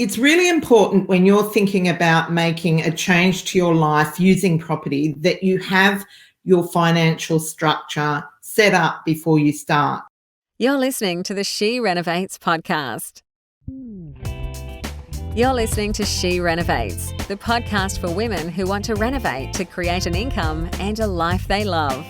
It's really important when you're thinking about making a change to your life using property that you have your financial structure set up before you start. You're listening to the She Renovates podcast. You're listening to She Renovates, the podcast for women who want to renovate to create an income and a life they love.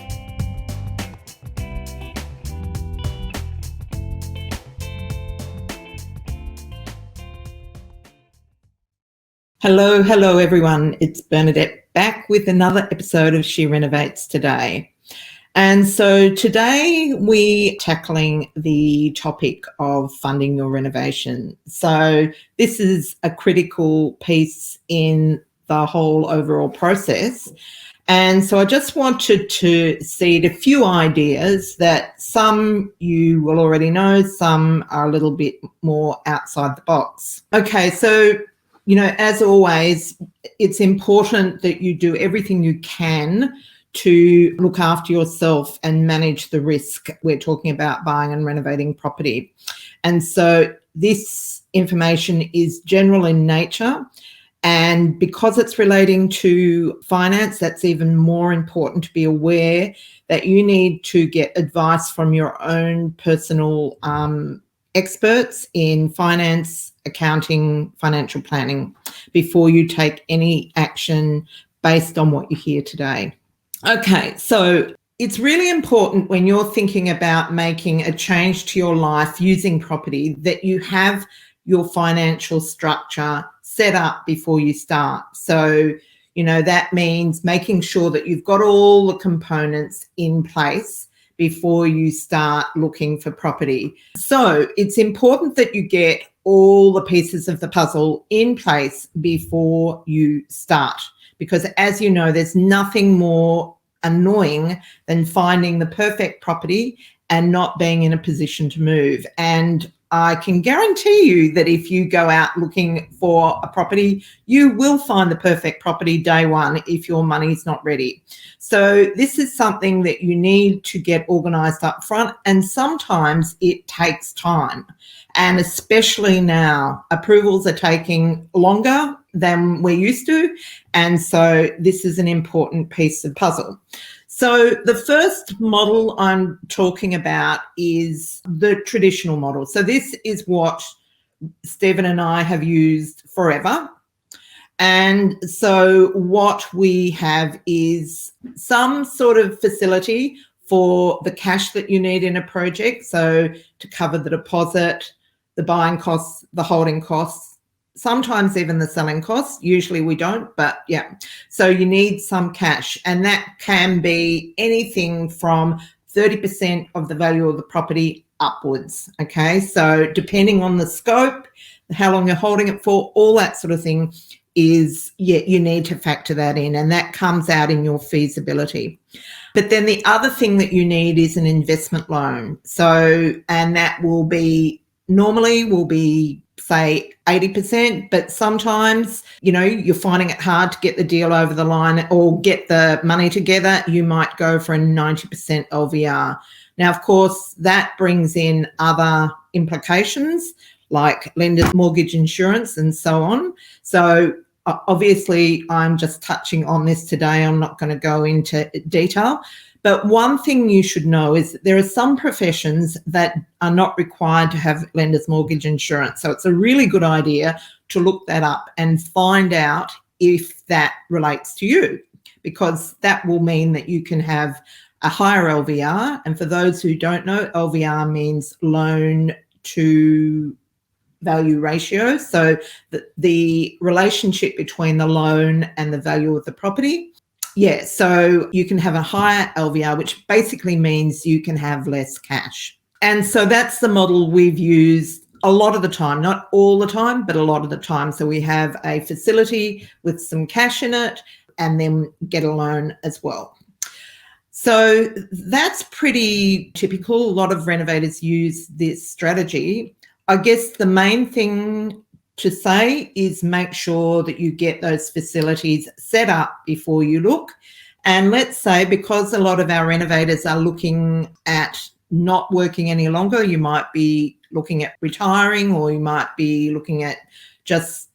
Hello everyone. It's Bernadette back with another episode of She Renovates today. And so today we're tackling the topic of funding your renovation. So this is a critical piece in the whole overall process. And so I just wanted to seed a few ideas that some you will already know, some are a little bit more outside the box. Okay, so as always, it's important that you do everything you can to look after yourself and manage the risk. We're talking about buying and renovating property. And so this information is general in nature. And because it's relating to finance, that's even more important to be aware that you need to get advice from your own personal experts in finance, accounting, financial planning before you take any action based on what you hear today. Okay, so it's really important when you're thinking about making a change to your life using property that you have your financial structure set up before you start. So, that means making sure that you've got all the components in place before you start looking for property. So it's important that you get all the pieces of the puzzle in place before you start, because as you know, there's nothing more annoying than finding the perfect property and not being in a position to move. And I can guarantee you that if you go out looking for a property, you will find the perfect property day one if your money's not ready. So this is something that you need to get organised up front, and sometimes it takes time. And especially now, approvals are taking longer than we're used to. And so this is an important piece of puzzle. So the first model I'm talking about is the traditional model. So this is what Stephen and I have used forever. And so what we have is some sort of facility for the cash that you need in a project. So to cover the deposit, the buying costs, the holding costs, sometimes even the selling costs. Usually we don't, but yeah. So you need some cash, and that can be anything from 30% of the value of the property upwards. Okay, so depending on the scope, how long you're holding it for, all that sort of thing is, you need to factor that in, and that comes out in your feasibility. But then the other thing that you need is an investment loan. So, and that will be say 80%, but sometimes, you're finding it hard to get the deal over the line or get the money together. You might go for a 90% LVR. Now, of course, that brings in other implications like lender's mortgage insurance and so on. So obviously, I'm just touching on this today. I'm not going to go into detail. But one thing you should know is that there are some professions that are not required to have lender's mortgage insurance. So it's a really good idea to look that up and find out if that relates to you, because that will mean that you can have a higher LVR. And for those who don't know, LVR means loan to value ratio. So the relationship between the loan and the value of the property. Yeah, so you can have a higher LVR, which basically means you can have less cash. And so that's the model we've used a lot of the time, not all the time, but a lot of the time. So we have a facility with some cash in it and then get a loan as well. So that's pretty typical. A lot of renovators use this strategy. I guess the main thing to say is make sure that you get those facilities set up before you look. And let's say, because a lot of our renovators are looking at not working any longer, you might be looking at retiring, or you might be looking at just,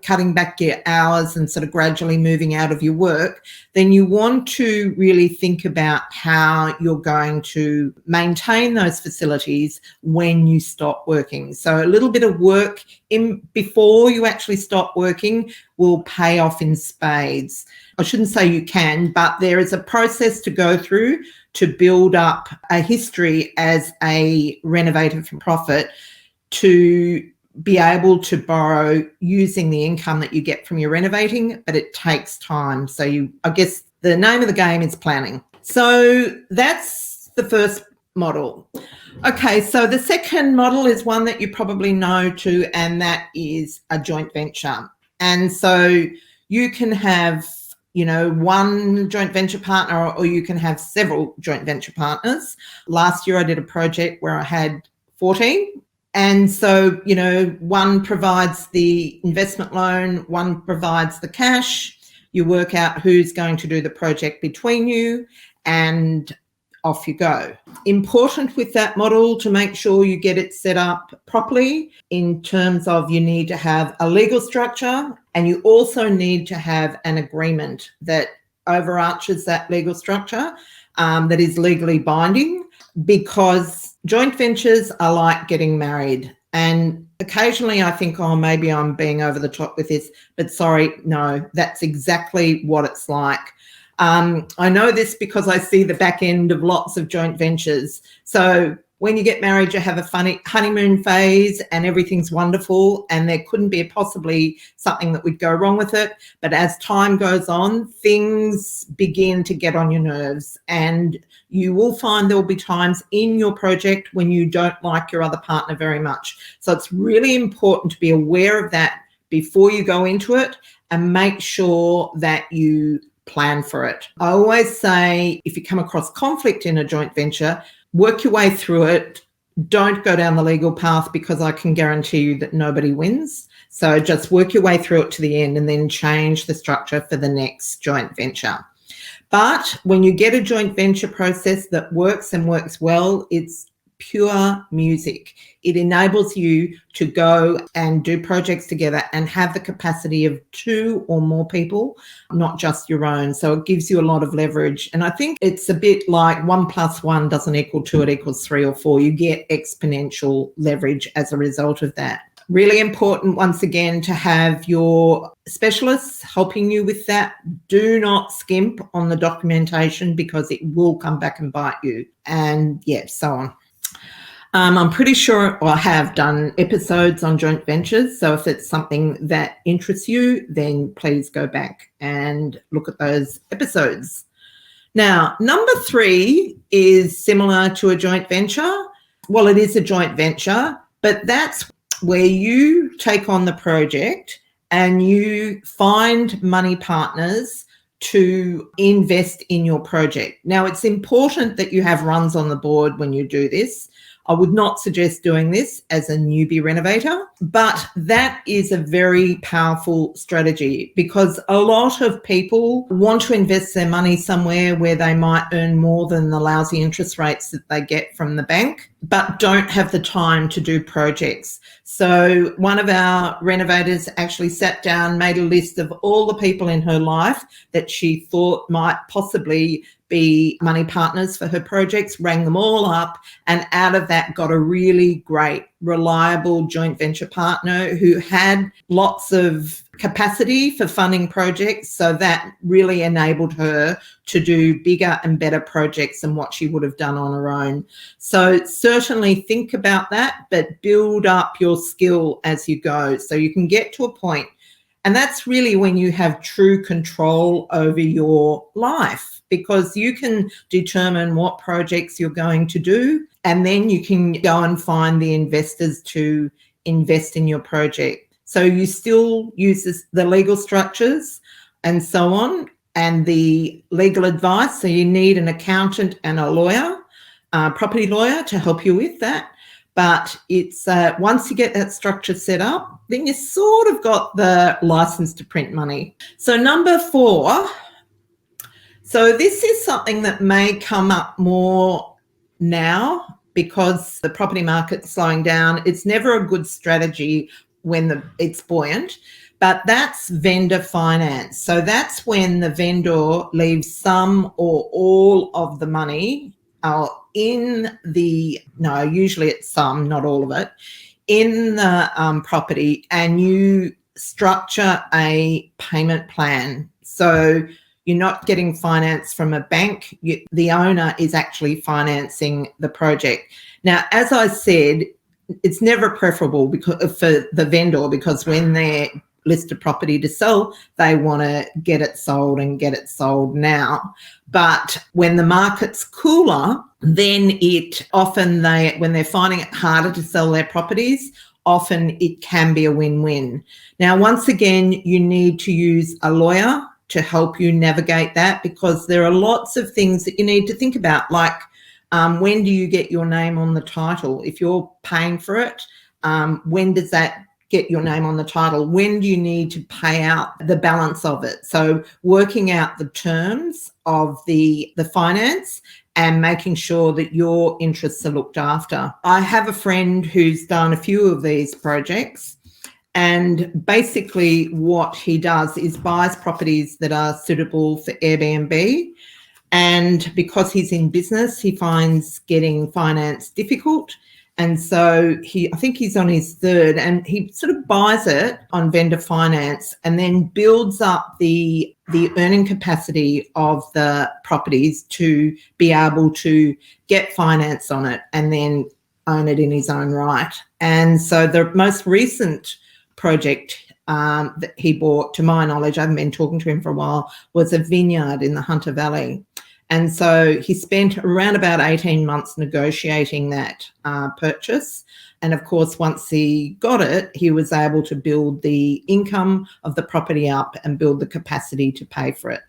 cutting back your hours and sort of gradually moving out of your work, then you want to really think about how you're going to maintain those facilities when you stop working. So a little bit of work in before you actually stop working will pay off in spades. I shouldn't say you can, but there is a process to go through to build up a history as a renovator for profit to be able to borrow using the income that you get from your renovating, but it takes time. So I guess the name of the game is planning. So that's the first model. Okay, so the second model is one that you probably know too, and that is a joint venture. And so you can have, one joint venture partner, or you can have several joint venture partners. Last year I did a project where I had 14. And so, one provides the investment loan, one provides the cash. You work out who's going to do the project between you, and off you go. Important with that model to make sure you get it set up properly in terms of you need to have a legal structure, and you also need to have an agreement that overarches that legal structure that is legally binding, because joint ventures are like getting married. And occasionally I think, oh, maybe I'm being over the top with this, but sorry, no, that's exactly what it's like. I know this because I see the back end of lots of joint ventures. So when you get married, you have a funny honeymoon phase and everything's wonderful, and there couldn't be possibly something that would go wrong with it. But as time goes on, things begin to get on your nerves, and you will find there will be times in your project when you don't like your other partner very much. So it's really important to be aware of that before you go into it and make sure that you plan for it. I always say, if you come across conflict in a joint venture, work your way through it. Don't go down the legal path, because I can guarantee you that nobody wins. So just work your way through it to the end and then change the structure for the next joint venture. But when you get a joint venture process that works and works well, it's pure music. It enables you to go and do projects together and have the capacity of 2 or more people, not just your own. So it gives you a lot of leverage. And I think it's a bit like 1 + 1 doesn't equal 2, it equals 3 or 4. You get exponential leverage as a result of that. Really important, once again, to have your specialists helping you with that. Do not skimp on the documentation, because it will come back and bite you. And so on. I'm pretty sure I have done episodes on joint ventures. So if it's something that interests you, then please go back and look at those episodes. Now, number 3 is similar to a joint venture. Well, it is a joint venture, but that's where you take on the project and you find money partners to invest in your project. Now, it's important that you have runs on the board when you do this. I would not suggest doing this as a newbie renovator, but that is a very powerful strategy, because a lot of people want to invest their money somewhere where they might earn more than the lousy interest rates that they get from the bank, but don't have the time to do projects. So one of our renovators actually sat down, made a list of all the people in her life that she thought might possibly be money partners for her projects, rang them all up, and out of that got a really great, reliable joint venture partner who had lots of capacity for funding projects. So that really enabled her to do bigger and better projects than what she would have done on her own. So certainly think about that, but build up your skill as you go so you can get to a point. And that's really when you have true control over your life, because you can determine what projects you're going to do, and then you can go and find the investors to invest in your project. So you still use the legal structures and so on, and the legal advice. So you need an accountant and a lawyer, property lawyer, to help you with that. But it's once you get that structure set up, then you sort of got the license to print money. So number 4, so this is something that may come up more now because the property market's slowing down. It's never a good strategy when it's buoyant, but that's vendor finance. So that's when the vendor leaves some or all of the money usually it's some, not all of it, in the property, and you structure a payment plan. So you're not getting finance from a bank. The owner is actually financing the project. Now, as I said, it's never preferable for the vendor, because when they list a property to sell, they want to get it sold and get it sold now. But when the market's cooler, then when they're finding it harder to sell their properties, often it can be a win-win. Now, once again, you need to use a lawyer to help you navigate that, because there are lots of things that you need to think about, like when do you get your name on the title? If you're paying for it, when does that get your name on the title? When do you need to pay out the balance of it? So working out the terms of the finance and making sure that your interests are looked after. I have a friend who's done a few of these projects, and basically what he does is buys properties that are suitable for Airbnb. And because he's in business, he finds getting finance difficult. And so I think he's on his third, and he sort of buys it on vendor finance and then builds up the earning capacity of the properties to be able to get finance on it and then own it in his own right. And so the most recent project that he bought, to my knowledge, I haven't been talking to him for a while, was a vineyard in the Hunter Valley. And so he spent around about 18 months negotiating that purchase. And of course, once he got it, he was able to build the income of the property up and build the capacity to pay for it.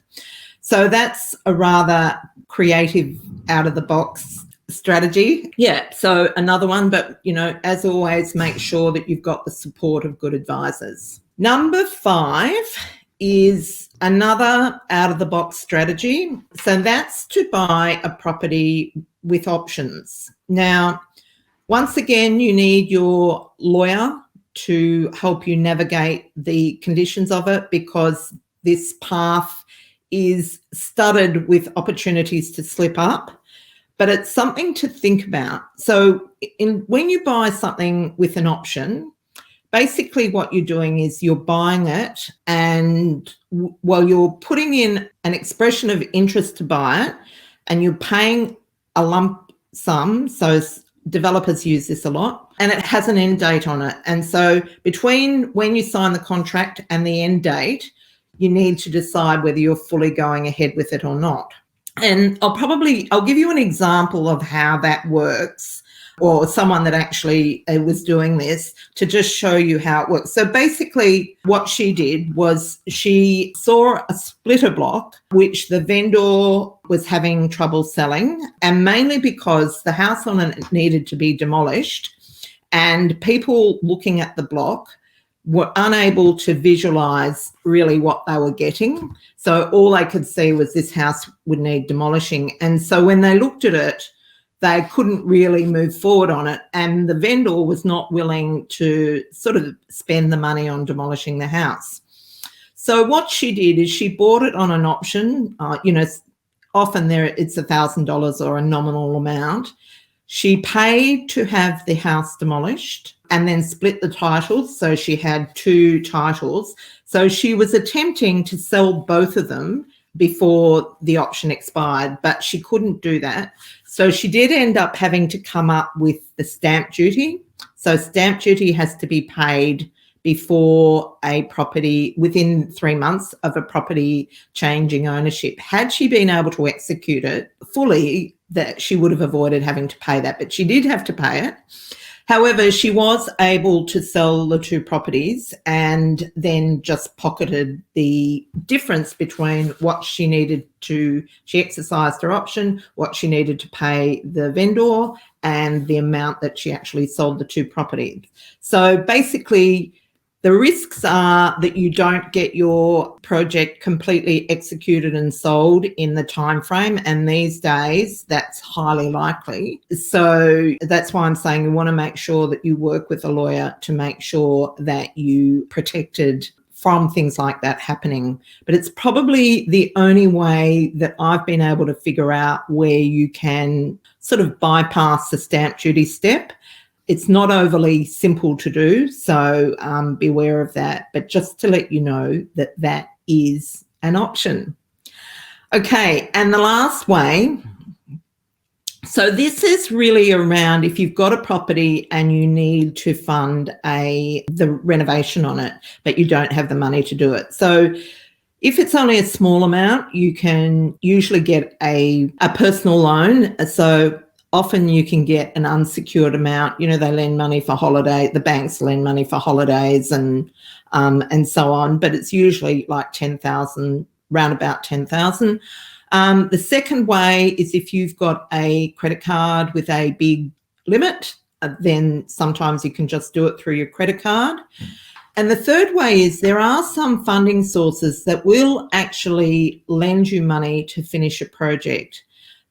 So that's a rather creative, out-of-the-box strategy. Yeah, so another one, but, as always, make sure that you've got the support of good advisors. Number 5 is another out-of-the-box strategy. So that's to buy a property with options. Now, once again, you need your lawyer to help you navigate the conditions of it, because this path is studded with opportunities to slip up, but it's something to think about. So when you buy something with an option, basically what you're doing is you're buying it, and you're putting in an expression of interest to buy it, and you're paying a lump sum. So developers use this a lot, and it has an end date on it. And so between when you sign the contract and the end date, you need to decide whether you're fully going ahead with it or not. And I'll give you an example of how that works, or someone that actually was doing this, to just show you how it works. So basically what she did was she saw a splitter block, which the vendor was having trouble selling, and mainly because the house on it needed to be demolished, and people looking at the block were unable to visualize really what they were getting. So all they could see was this house would need demolishing. And so when they looked at it, they couldn't really move forward on it, and the vendor was not willing to sort of spend the money on demolishing the house. So what she did is she bought it on an option. Often it's $1,000 or a nominal amount. She paid to have the house demolished and then split the titles. So she had 2 titles. So she was attempting to sell both of them before the option expired, but she couldn't do that. So she did end up having to come up with the stamp duty. So stamp duty has to be paid before a property, within 3 months of a property changing ownership. Had she been able to execute it fully, that she would have avoided having to pay that, but she did have to pay it. However, she was able to sell the 2 properties and then just pocketed the difference between what she exercised her option, what she needed to pay the vendor, and the amount that she actually sold the 2 properties. So basically, The risks are that you don't get your project completely executed and sold in the time frame, and these days that's highly likely. So that's why I'm saying you want to make sure that you work with a lawyer to make sure that you protected from things like that happening. But it's probably the only way that I've been able to figure out where you can sort of bypass the stamp duty step. It's not overly simple to do, so be aware of that. But just to let you know that that is an option. Okay, and the last way, so this is really around if you've got a property and you need to fund the renovation on it, but you don't have the money to do it. So if it's only a small amount, you can usually get a personal loan. So often you can get an unsecured amount. You know, they lend money for holiday. The banks lend money for holidays and so on. But it's usually like 10,000, round about 10,000. The second way is if you've got a credit card with a big limit, then sometimes you can just do it through your credit card. And the third way is there are some funding sources that will actually lend you money to finish a project.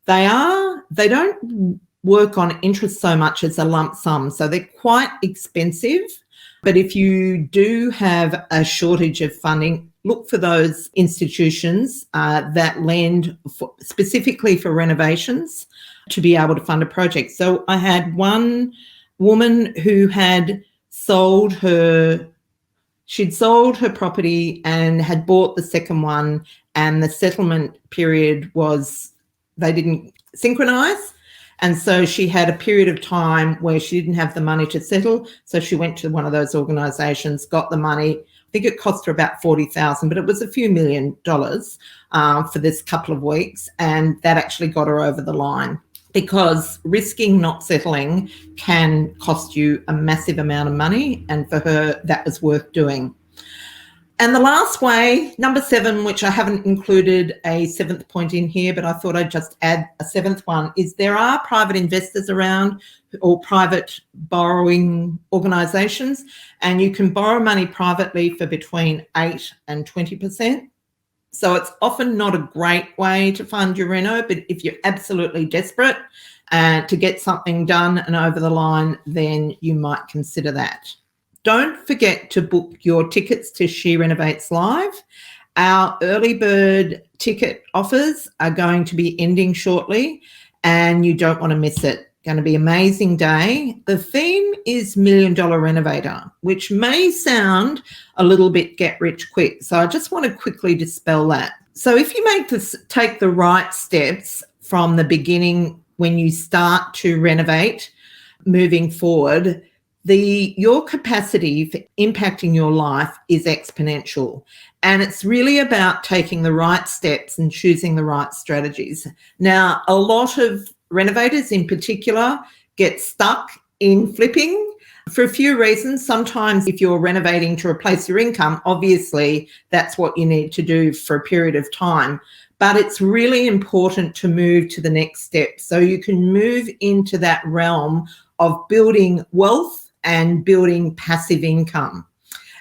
They don't work on interest so much as a lump sum, so they're quite expensive. But if you do have a shortage of funding, look for those institutions that lend specifically for renovations to be able to fund a project. So I had one woman who had she'd sold her property and had bought the second one, and the settlement period they didn't synchronize. And so she had a period of time where she didn't have the money to settle. So she went to one of those organisations, got the money. I think it cost her about $40,000, but it was a few $1 million for this couple of weeks. And that actually got her over the line, because risking not settling can cost you a massive amount of money. And for her, that was worth doing. And the last way, number 7, which I haven't included a 7th point in here, but I thought I'd just add a 7th one, is there are private investors around or private borrowing organisations, and you can borrow money privately for between 8 and 20%. So it's often not a great way to fund your reno, but if you're absolutely desperate to get something done and over the line, then you might consider that. Don't forget to book your tickets to She Renovates Live. Our early bird ticket offers are going to be ending shortly, and you don't want to miss it. Going to be an amazing day. The theme is $1 Million Renovator, which may sound a little bit get rich quick. So I just want to quickly dispel that. So if you take the right steps from the beginning when you start to renovate, moving forward, your capacity for impacting your life is exponential. And it's really about taking the right steps and choosing the right strategies. Now, a lot of renovators in particular get stuck in flipping for a few reasons. Sometimes if you're renovating to replace your income, obviously that's what you need to do for a period of time. But it's really important to move to the next step so you can move into that realm of building wealth and building passive income.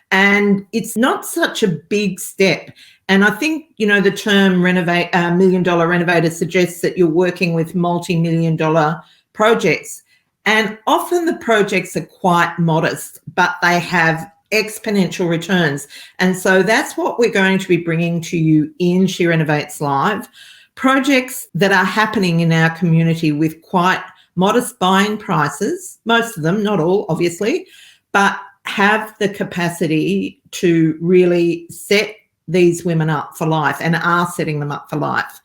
And it's not such a big step. And I think, the term $1 million renovator suggests that you're working with multi-million-dollar projects. And often the projects are quite modest, but they have exponential returns. And so that's what we're going to be bringing to you in She Renovates Live. Projects that are happening in our community with quite modest buying prices, most of them, not all, obviously, but have the capacity to really set these women up for life and are setting them up for life.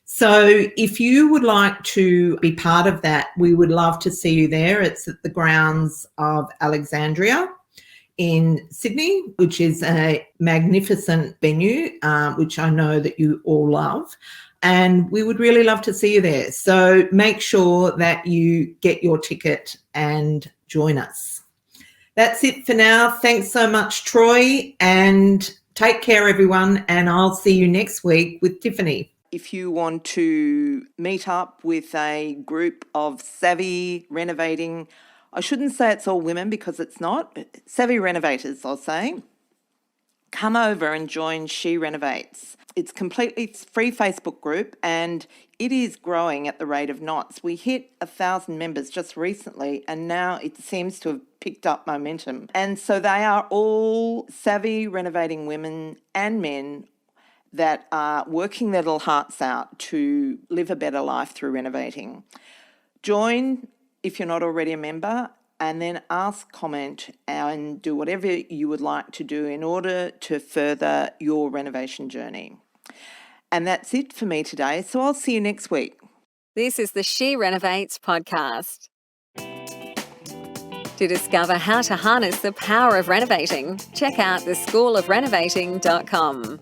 So if you would like to be part of that, we would love to see you there. It's at the grounds of Alexandria in Sydney, which is a magnificent venue, which I know that you all love. And we would really love to see you there. So make sure that you get your ticket and join us. That's it for now. Thanks so much, Troy, and take care, everyone. And I'll see you next week with Tiffany. If you want to meet up with a group of savvy renovating I shouldn't say it's all women because it's not. Savvy renovators, I'll say. Come over and join She Renovates. It's completely free Facebook group and it is growing at the rate of knots. We hit 1,000 members just recently and now it seems to have picked up momentum. And so they are all savvy renovating women and men that are working their little hearts out to live a better life through renovating. Join if you're not already a member, and then ask, comment, and do whatever you would like to do in order to further your renovation journey. And that's it for me today, so I'll see you next week. This is the She Renovates podcast. To discover how to harness the power of renovating, check out theschoolofrenovating.com.